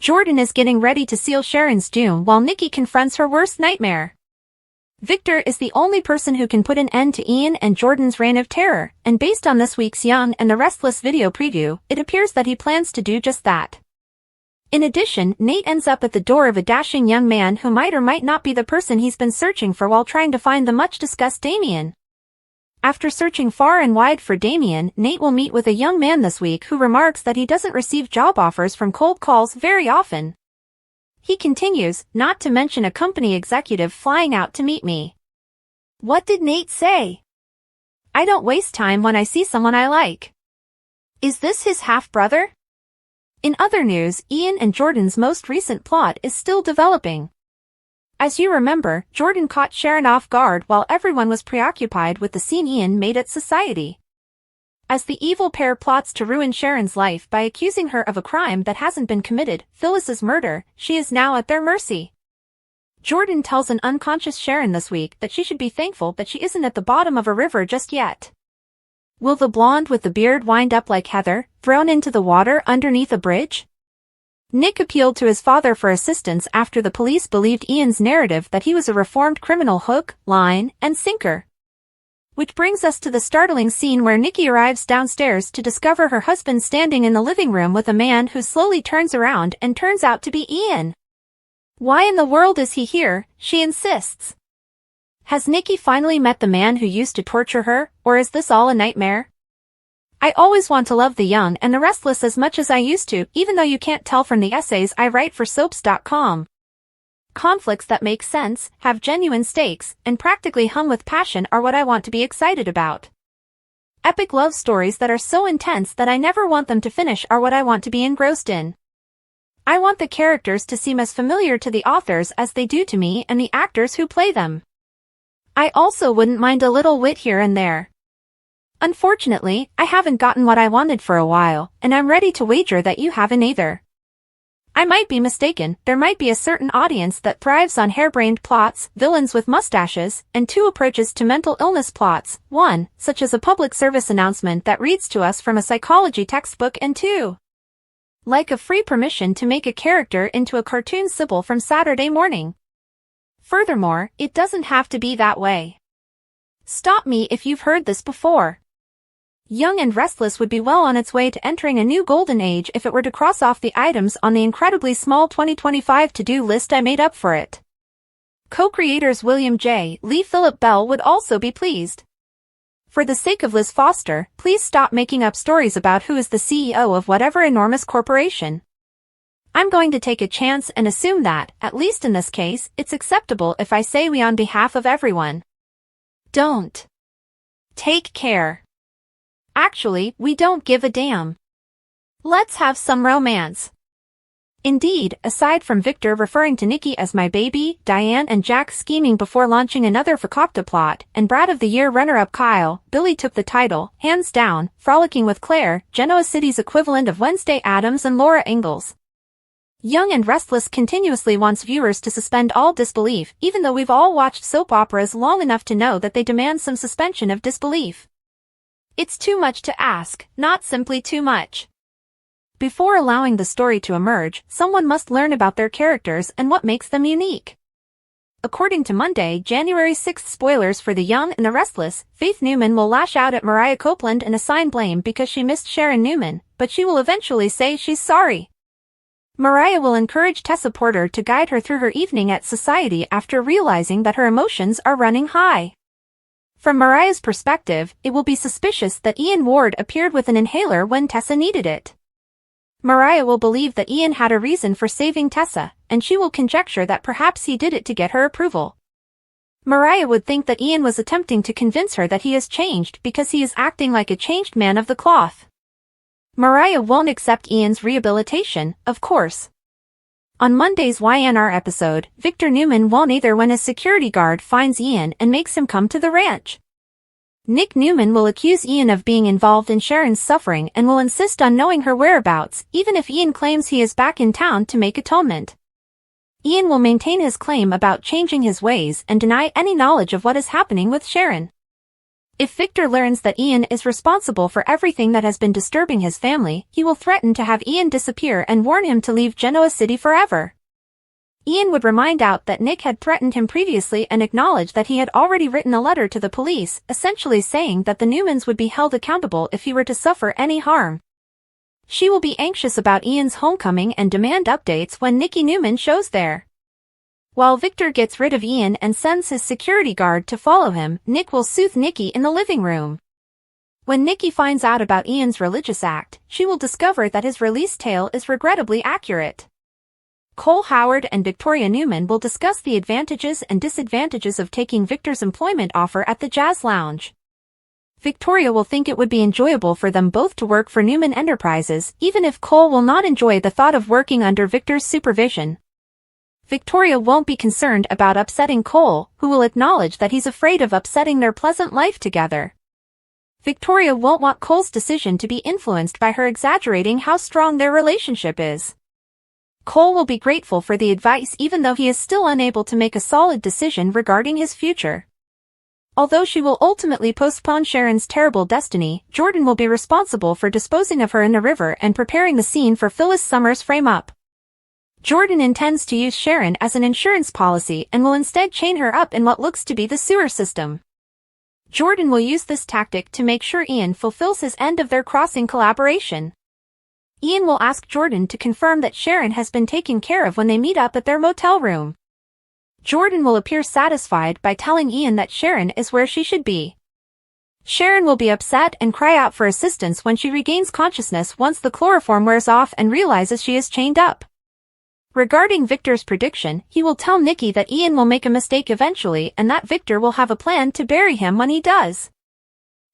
Jordan is getting ready to seal Sharon's doom while Nikki confronts her worst nightmare. Victor is the only person who can put an end to Ian and Jordan's reign of terror, and based on this week's Young and the Restless video preview, it appears that he plans to do just that. In addition, Nate ends up at the door of a dashing young man who might or might not be the person he's been searching for while trying to find the much-discussed Damien. After searching far and wide for Damien, Nate will meet with a young man this week who remarks that he doesn't receive job offers from cold calls very often. He continues, not to mention a company executive flying out to meet me. What did Nate say? I don't waste time when I see someone I like. Is this his half-brother? In other news, Ian and Jordan's most recent plot is still developing. As you remember, Jordan caught Sharon off guard while everyone was preoccupied with the scene Ian made at society. As the evil pair plots to ruin Sharon's life by accusing her of a crime that hasn't been committed, Phyllis's murder, she is now at their mercy. Jordan tells an unconscious Sharon this week that she should be thankful that she isn't at the bottom of a river just yet. Will the blonde with the beard wind up like Heather, thrown into the water underneath a bridge? Nick appealed to his father for assistance after the police believed Ian's narrative that he was a reformed criminal hook, line, and sinker. Which brings us to the startling scene where Nikki arrives downstairs to discover her husband standing in the living room with a man who slowly turns around and turns out to be Ian. Why in the world is he here, she insists. Has Nikki finally met the man who used to torture her, or is this all a nightmare? I always want to love the Young and the Restless as much as I used to, even though you can't tell from the essays I write for soaps.com. Conflicts that make sense, have genuine stakes, and practically hum with passion are what I want to be excited about. Epic love stories that are so intense that I never want them to finish are what I want to be engrossed in. I want the characters to seem as familiar to the authors as they do to me and the actors who play them. I also wouldn't mind a little wit here and there. Unfortunately, I haven't gotten what I wanted for a while, and I'm ready to wager that you haven't either. I might be mistaken, there might be a certain audience that thrives on harebrained plots, villains with mustaches, and two approaches to mental illness plots, one, such as a public service announcement that reads to us from a psychology textbook, and two, like a free permission to make a character into a cartoon Sybil from Saturday Morning. Furthermore, it doesn't have to be that way. Stop me if you've heard this before. Young and Restless would be well on its way to entering a new golden age if it were to cross off the items on the incredibly small 2025 to-do list I made up for it. Co-creators William J. Lee Philip Bell would also be pleased. For the sake of Liz Foster, please stop making up stories about who is the CEO of whatever enormous corporation. I'm going to take a chance and assume that, at least in this case, it's acceptable if I say we on behalf of everyone. Don't. Take care. Actually, we don't give a damn. Let's have some romance. Indeed, aside from Victor referring to Nikki as my baby, Diane and Jack scheming before launching another Fakopta plot, and Brat of the Year runner-up Kyle, Billy took the title, hands down, frolicking with Claire, Genoa City's equivalent of Wednesday Addams and Laura Ingalls. Young and Restless continuously wants viewers to suspend all disbelief, even though we've all watched soap operas long enough to know that they demand some suspension of disbelief. It's too much to ask, not simply too much. Before allowing the story to emerge, someone must learn about their characters and what makes them unique. According to Monday, January 6th spoilers for The Young and the Restless, Faith Newman will lash out at Mariah Copeland and assign blame because she missed Sharon Newman, but she will eventually say she's sorry. Mariah will encourage Tessa Porter to guide her through her evening at society after realizing that her emotions are running high. From Mariah's perspective, it will be suspicious that Ian Ward appeared with an inhaler when Tessa needed it. Mariah will believe that Ian had a reason for saving Tessa, and she will conjecture that perhaps he did it to get her approval. Mariah would think that Ian was attempting to convince her that he has changed because he is acting like a changed man of the cloth. Mariah won't accept Ian's rehabilitation, of course. On Monday's YNR episode, Victor Newman won't either when a security guard finds Ian and makes him come to the ranch. Nick Newman will accuse Ian of being involved in Sharon's suffering and will insist on knowing her whereabouts, even if Ian claims he is back in town to make atonement. Ian will maintain his claim about changing his ways and deny any knowledge of what is happening with Sharon. If Victor learns that Ian is responsible for everything that has been disturbing his family, he will threaten to have Ian disappear and warn him to leave Genoa City forever. Ian would remind out that Nick had threatened him previously and acknowledge that he had already written a letter to the police, essentially saying that the Newmans would be held accountable if he were to suffer any harm. She will be anxious about Ian's homecoming and demand updates when Nikki Newman shows there. While Victor gets rid of Ian and sends his security guard to follow him, Nick will soothe Nikki in the living room. When Nikki finds out about Ian's religious act, she will discover that his release tale is regrettably accurate. Cole Howard and Victoria Newman will discuss the advantages and disadvantages of taking Victor's employment offer at the Jazz Lounge. Victoria will think it would be enjoyable for them both to work for Newman Enterprises, even if Cole will not enjoy the thought of working under Victor's supervision. Victoria won't be concerned about upsetting Cole, who will acknowledge that he's afraid of upsetting their pleasant life together. Victoria won't want Cole's decision to be influenced by her exaggerating how strong their relationship is. Cole will be grateful for the advice even though he is still unable to make a solid decision regarding his future. Although she will ultimately postpone Sharon's terrible destiny, Jordan will be responsible for disposing of her in the river and preparing the scene for Phyllis Summers' frame-up. Jordan intends to use Sharon as an insurance policy and will instead chain her up in what looks to be the sewer system. Jordan will use this tactic to make sure Ian fulfills his end of their crossing collaboration. Ian will ask Jordan to confirm that Sharon has been taken care of when they meet up at their motel room. Jordan will appear satisfied by telling Ian that Sharon is where she should be. Sharon will be upset and cry out for assistance when she regains consciousness once the chloroform wears off and realizes she is chained up. Regarding Victor's prediction, he will tell Nikki that Ian will make a mistake eventually and that Victor will have a plan to bury him when he does.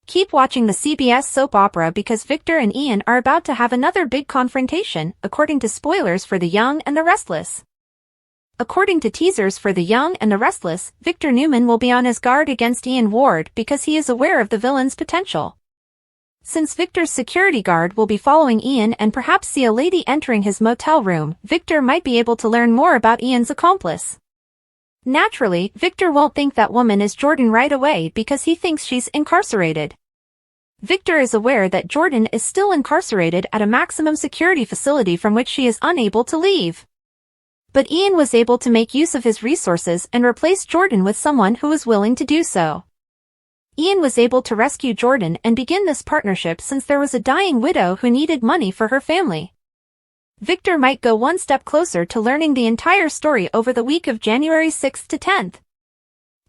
Keep watching the CBS soap opera because Victor and Ian are about to have another big confrontation, according to spoilers for The Young and the Restless. According to teasers for The Young and the Restless, Victor Newman will be on his guard against Ian Ward because he is aware of the villain's potential. Since Victor's security guard will be following Ian and perhaps see a lady entering his motel room, Victor might be able to learn more about Ian's accomplice. Naturally, Victor won't think that woman is Jordan right away because he thinks she's incarcerated. Victor is aware that Jordan is still incarcerated at a maximum security facility from which she is unable to leave. But Ian was able to make use of his resources and replace Jordan with someone who was willing to do so. Ian was able to rescue Jordan and begin this partnership since there was a dying widow who needed money for her family. Victor might go one step closer to learning the entire story over the week of January 6th to 10th.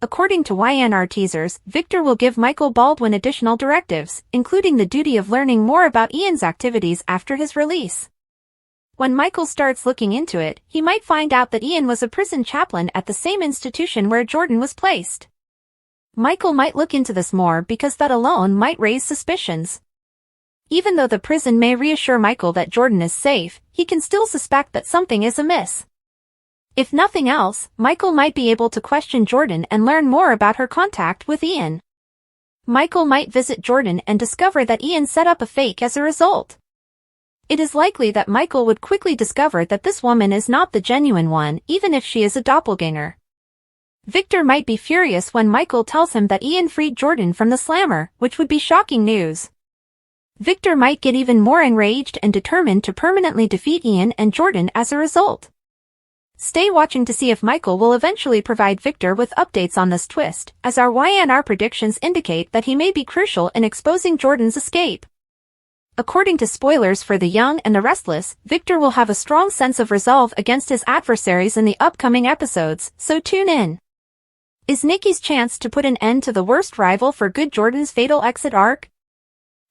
According to YNR teasers, Victor will give Michael Baldwin additional directives, including the duty of learning more about Ian's activities after his release. When Michael starts looking into it, he might find out that Ian was a prison chaplain at the same institution where Jordan was placed. Michael might look into this more because that alone might raise suspicions. Even though the prison may reassure Michael that Jordan is safe, he can still suspect that something is amiss. If nothing else, Michael might be able to question Jordan and learn more about her contact with Ian. Michael might visit Jordan and discover that Ian set up a fake as a result. It is likely that Michael would quickly discover that this woman is not the genuine one, even if she is a doppelganger. Victor might be furious when Michael tells him that Ian freed Jordan from the slammer, which would be shocking news. Victor might get even more enraged and determined to permanently defeat Ian and Jordan as a result. Stay watching to see if Michael will eventually provide Victor with updates on this twist, as our YNR predictions indicate that he may be crucial in exposing Jordan's escape. According to spoilers for The Young and the Restless, Victor will have a strong sense of resolve against his adversaries in the upcoming episodes, so tune in. Is Nikki's chance to put an end to the worst rival for good Jordan's fatal exit arc?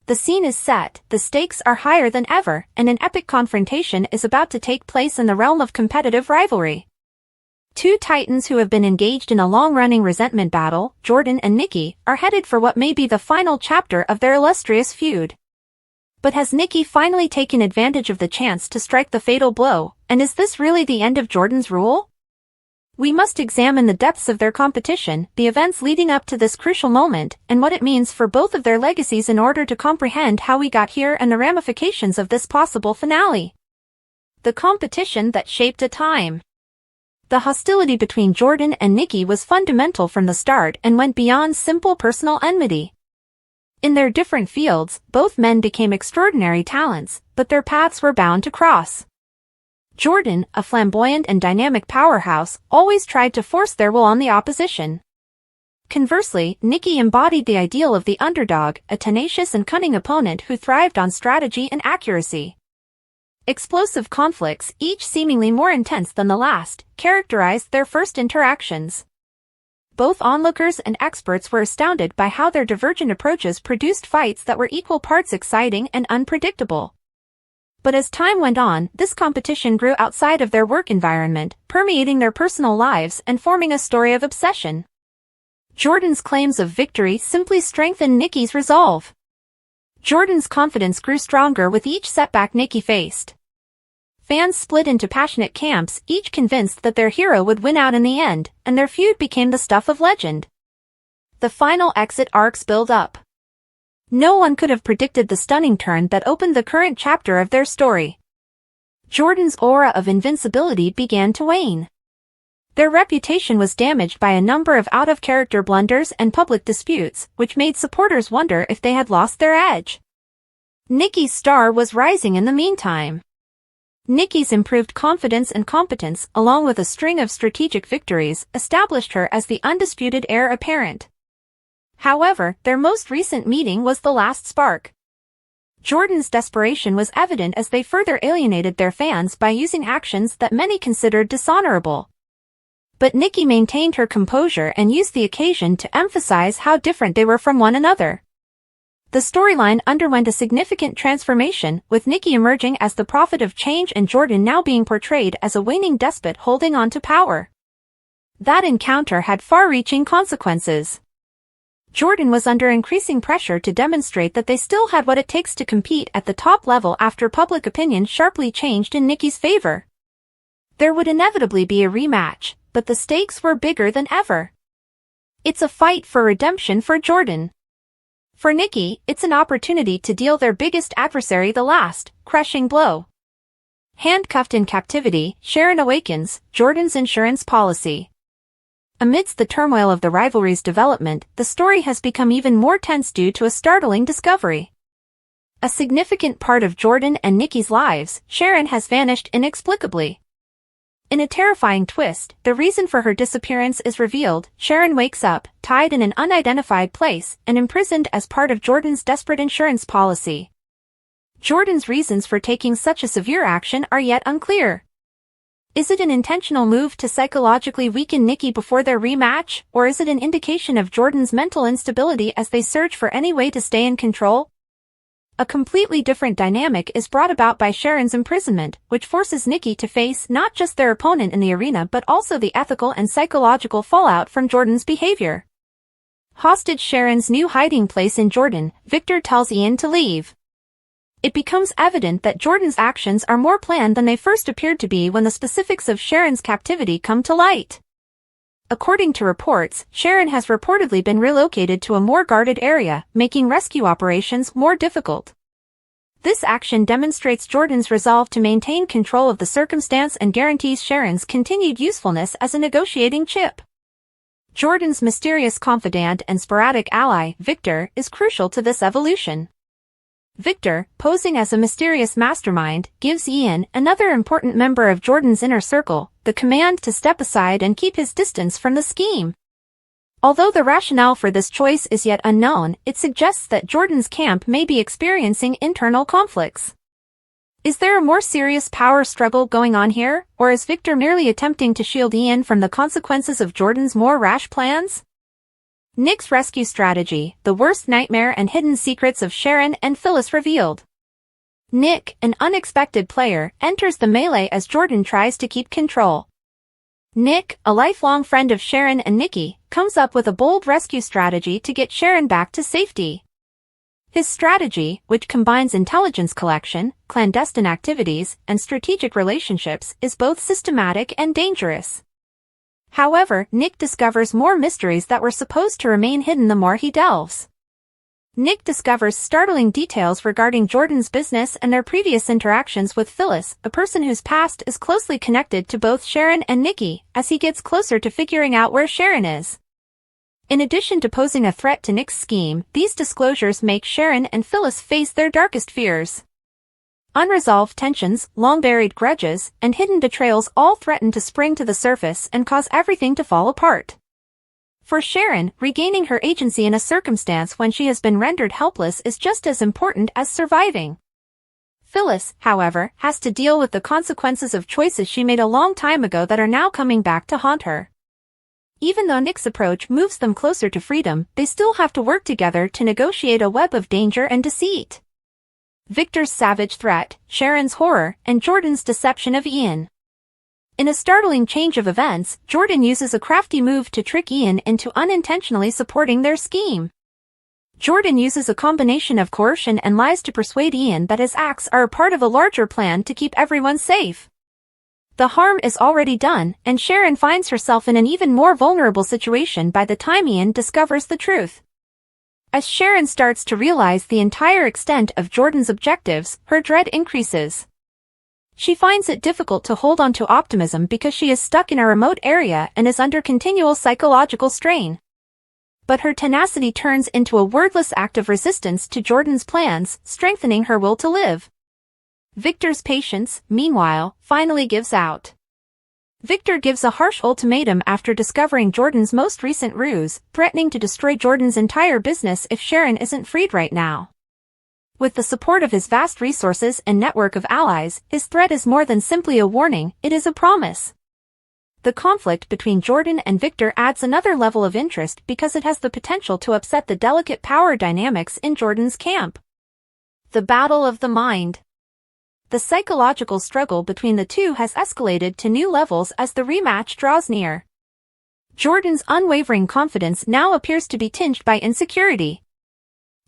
The scene is set, the stakes are higher than ever, and an epic confrontation is about to take place in the realm of competitive rivalry. Two titans who have been engaged in a long-running resentment battle, Jordan and Nikki, are headed for what may be the final chapter of their illustrious feud. But has Nikki finally taken advantage of the chance to strike the fatal blow, and is this really the end of Jordan's rule? We must examine the depths of their competition, the events leading up to this crucial moment, and what it means for both of their legacies in order to comprehend how we got here and the ramifications of this possible finale. The competition that shaped a time. The hostility between Jordan and Nikki was fundamental from the start and went beyond simple personal enmity. In their different fields, both men became extraordinary talents, but their paths were bound to cross. Jordan, a flamboyant and dynamic powerhouse, always tried to force their will on the opposition. Conversely, Nikki embodied the ideal of the underdog, a tenacious and cunning opponent who thrived on strategy and accuracy. Explosive conflicts, each seemingly more intense than the last, characterized their first interactions. Both onlookers and experts were astounded by how their divergent approaches produced fights that were equal parts exciting and unpredictable. But as time went on, this competition grew outside of their work environment, permeating their personal lives and forming a story of obsession. Jordan's claims of victory simply strengthened Nikki's resolve. Jordan's confidence grew stronger with each setback Nikki faced. Fans split into passionate camps, each convinced that their hero would win out in the end, and their feud became the stuff of legend. The final exit arcs build up. No one could have predicted the stunning turn that opened the current chapter of their story. Jordan's aura of invincibility began to wane. Their reputation was damaged by a number of out-of-character blunders and public disputes, which made supporters wonder if they had lost their edge. Nikki's star was rising in the meantime. Nikki's improved confidence and competence, along with a string of strategic victories, established her as the undisputed heir apparent. However, their most recent meeting was the last spark. Jordan's desperation was evident as they further alienated their fans by using actions that many considered dishonorable. But Nikki maintained her composure and used the occasion to emphasize how different they were from one another. The storyline underwent a significant transformation, with Nikki emerging as the prophet of change and Jordan now being portrayed as a waning despot holding on to power. That encounter had far-reaching consequences. Jordan was under increasing pressure to demonstrate that they still had what it takes to compete at the top level after public opinion sharply changed in Nikki's favor. There would inevitably be a rematch, but the stakes were bigger than ever. It's a fight for redemption for Jordan. For Nikki, it's an opportunity to deal their biggest adversary the last, crushing blow. Handcuffed in captivity, Sharon awakens, Jordan's insurance policy. Amidst the turmoil of the rivalry's development, the story has become even more tense due to a startling discovery. A significant part of Jordan and Nikki's lives, Sharon, has vanished inexplicably. In a terrifying twist, the reason for her disappearance is revealed. Sharon wakes up, tied in an unidentified place, and imprisoned as part of Jordan's desperate insurance policy. Jordan's reasons for taking such a severe action are yet unclear. Is it an intentional move to psychologically weaken Nikki before their rematch, or is it an indication of Jordan's mental instability as they search for any way to stay in control? A completely different dynamic is brought about by Sharon's imprisonment, which forces Nikki to face not just their opponent in the arena but also the ethical and psychological fallout from Jordan's behavior. Hostage Sharon's new hiding place in Jordan, Victor tells Ian to leave. It becomes evident that Jordan's actions are more planned than they first appeared to be when the specifics of Sharon's captivity come to light. According to reports, Sharon has reportedly been relocated to a more guarded area, making rescue operations more difficult. This action demonstrates Jordan's resolve to maintain control of the circumstance and guarantees Sharon's continued usefulness as a negotiating chip. Jordan's mysterious confidant and sporadic ally, Victor, is crucial to this evolution. Victor, posing as a mysterious mastermind, gives Ian, another important member of Jordan's inner circle, the command to step aside and keep his distance from the scheme. Although the rationale for this choice is yet unknown, it suggests that Jordan's camp may be experiencing internal conflicts. Is there a more serious power struggle going on here, or is Victor merely attempting to shield Ian from the consequences of Jordan's more rash plans? Nick's rescue strategy, the worst nightmare and hidden secrets of Sharon and Phyllis revealed. Nick, an unexpected player, enters the melee as Jordan tries to keep control. Nick, a lifelong friend of Sharon and Nikki, comes up with a bold rescue strategy to get Sharon back to safety. His strategy, which combines intelligence collection, clandestine activities, and strategic relationships, is both systematic and dangerous. However, Nick discovers more mysteries that were supposed to remain hidden the more he delves. Nick discovers startling details regarding Jordan's business and their previous interactions with Phyllis, a person whose past is closely connected to both Sharon and Nikki, as he gets closer to figuring out where Sharon is. In addition to posing a threat to Nick's scheme, these disclosures make Sharon and Phyllis face their darkest fears. Unresolved tensions, long-buried grudges, and hidden betrayals all threaten to spring to the surface and cause everything to fall apart. For Sharon, regaining her agency in a circumstance when she has been rendered helpless is just as important as surviving. Phyllis, however, has to deal with the consequences of choices she made a long time ago that are now coming back to haunt her. Even though Nick's approach moves them closer to freedom, they still have to work together to negotiate a web of danger and deceit. Victor's savage threat, Sharon's horror, and Jordan's deception of Ian. In a startling change of events, Jordan uses a crafty move to trick Ian into unintentionally supporting their scheme. Jordan uses a combination of coercion and lies to persuade Ian that his acts are a part of a larger plan to keep everyone safe. The harm is already done, and Sharon finds herself in an even more vulnerable situation by the time Ian discovers the truth. As Sharon starts to realize the entire extent of Jordan's objectives, her dread increases. She finds it difficult to hold on to optimism because she is stuck in a remote area and is under continual psychological strain. But her tenacity turns into a wordless act of resistance to Jordan's plans, strengthening her will to live. Victor's patience, meanwhile, finally gives out. Victor gives a harsh ultimatum after discovering Jordan's most recent ruse, threatening to destroy Jordan's entire business if Sharon isn't freed right now. With the support of his vast resources and network of allies, his threat is more than simply a warning, it is a promise. The conflict between Jordan and Victor adds another level of interest because it has the potential to upset the delicate power dynamics in Jordan's camp. The battle of the mind. The psychological struggle between the two has escalated to new levels as the rematch draws near. Jordan's unwavering confidence now appears to be tinged by insecurity.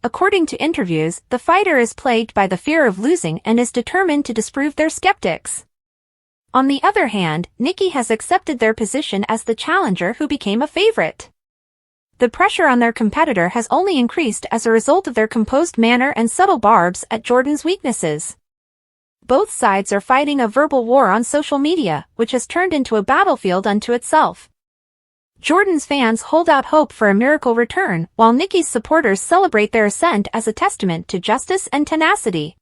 According to interviews, the fighter is plagued by the fear of losing and is determined to disprove their skeptics. On the other hand, Nikki has accepted their position as the challenger who became a favorite. The pressure on their competitor has only increased as a result of their composed manner and subtle barbs at Jordan's weaknesses. Both sides are fighting a verbal war on social media, which has turned into a battlefield unto itself. Jordan's fans hold out hope for a miracle return, while Nikki's supporters celebrate their ascent as a testament to justice and tenacity.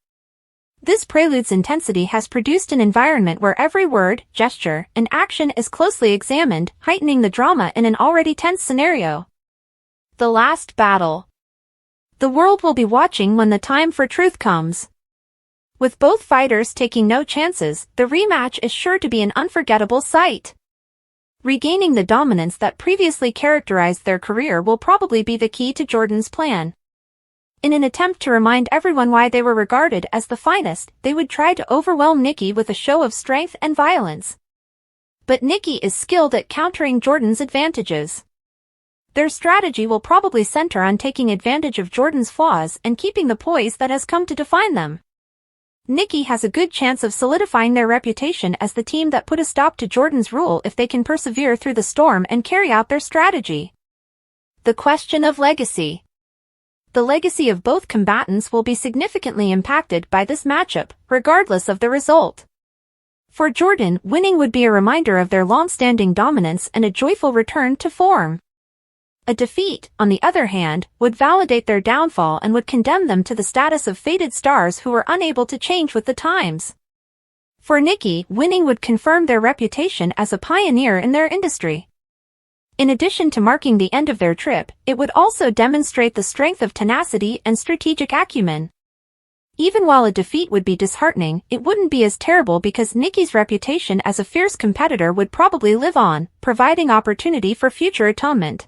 This prelude's intensity has produced an environment where every word, gesture, and action is closely examined, heightening the drama in an already tense scenario. The last battle. The world will be watching when the time for truth comes. With both fighters taking no chances, the rematch is sure to be an unforgettable sight. Regaining the dominance that previously characterized their career will probably be the key to Jordan's plan. In an attempt to remind everyone why they were regarded as the finest, they would try to overwhelm Nikki with a show of strength and violence. But Nikki is skilled at countering Jordan's advantages. Their strategy will probably center on taking advantage of Jordan's flaws and keeping the poise that has come to define them. Nikki has a good chance of solidifying their reputation as the team that put a stop to Jordan's rule if they can persevere through the storm and carry out their strategy. The question of legacy. The legacy of both combatants will be significantly impacted by this matchup, regardless of the result. For Jordan, winning would be a reminder of their long-standing dominance and a joyful return to form. A defeat, on the other hand, would validate their downfall and would condemn them to the status of faded stars who were unable to change with the times. For Nikki, winning would confirm their reputation as a pioneer in their industry. In addition to marking the end of their trip, it would also demonstrate the strength of tenacity and strategic acumen. Even while a defeat would be disheartening, it wouldn't be as terrible because Nikki's reputation as a fierce competitor would probably live on, providing opportunity for future atonement.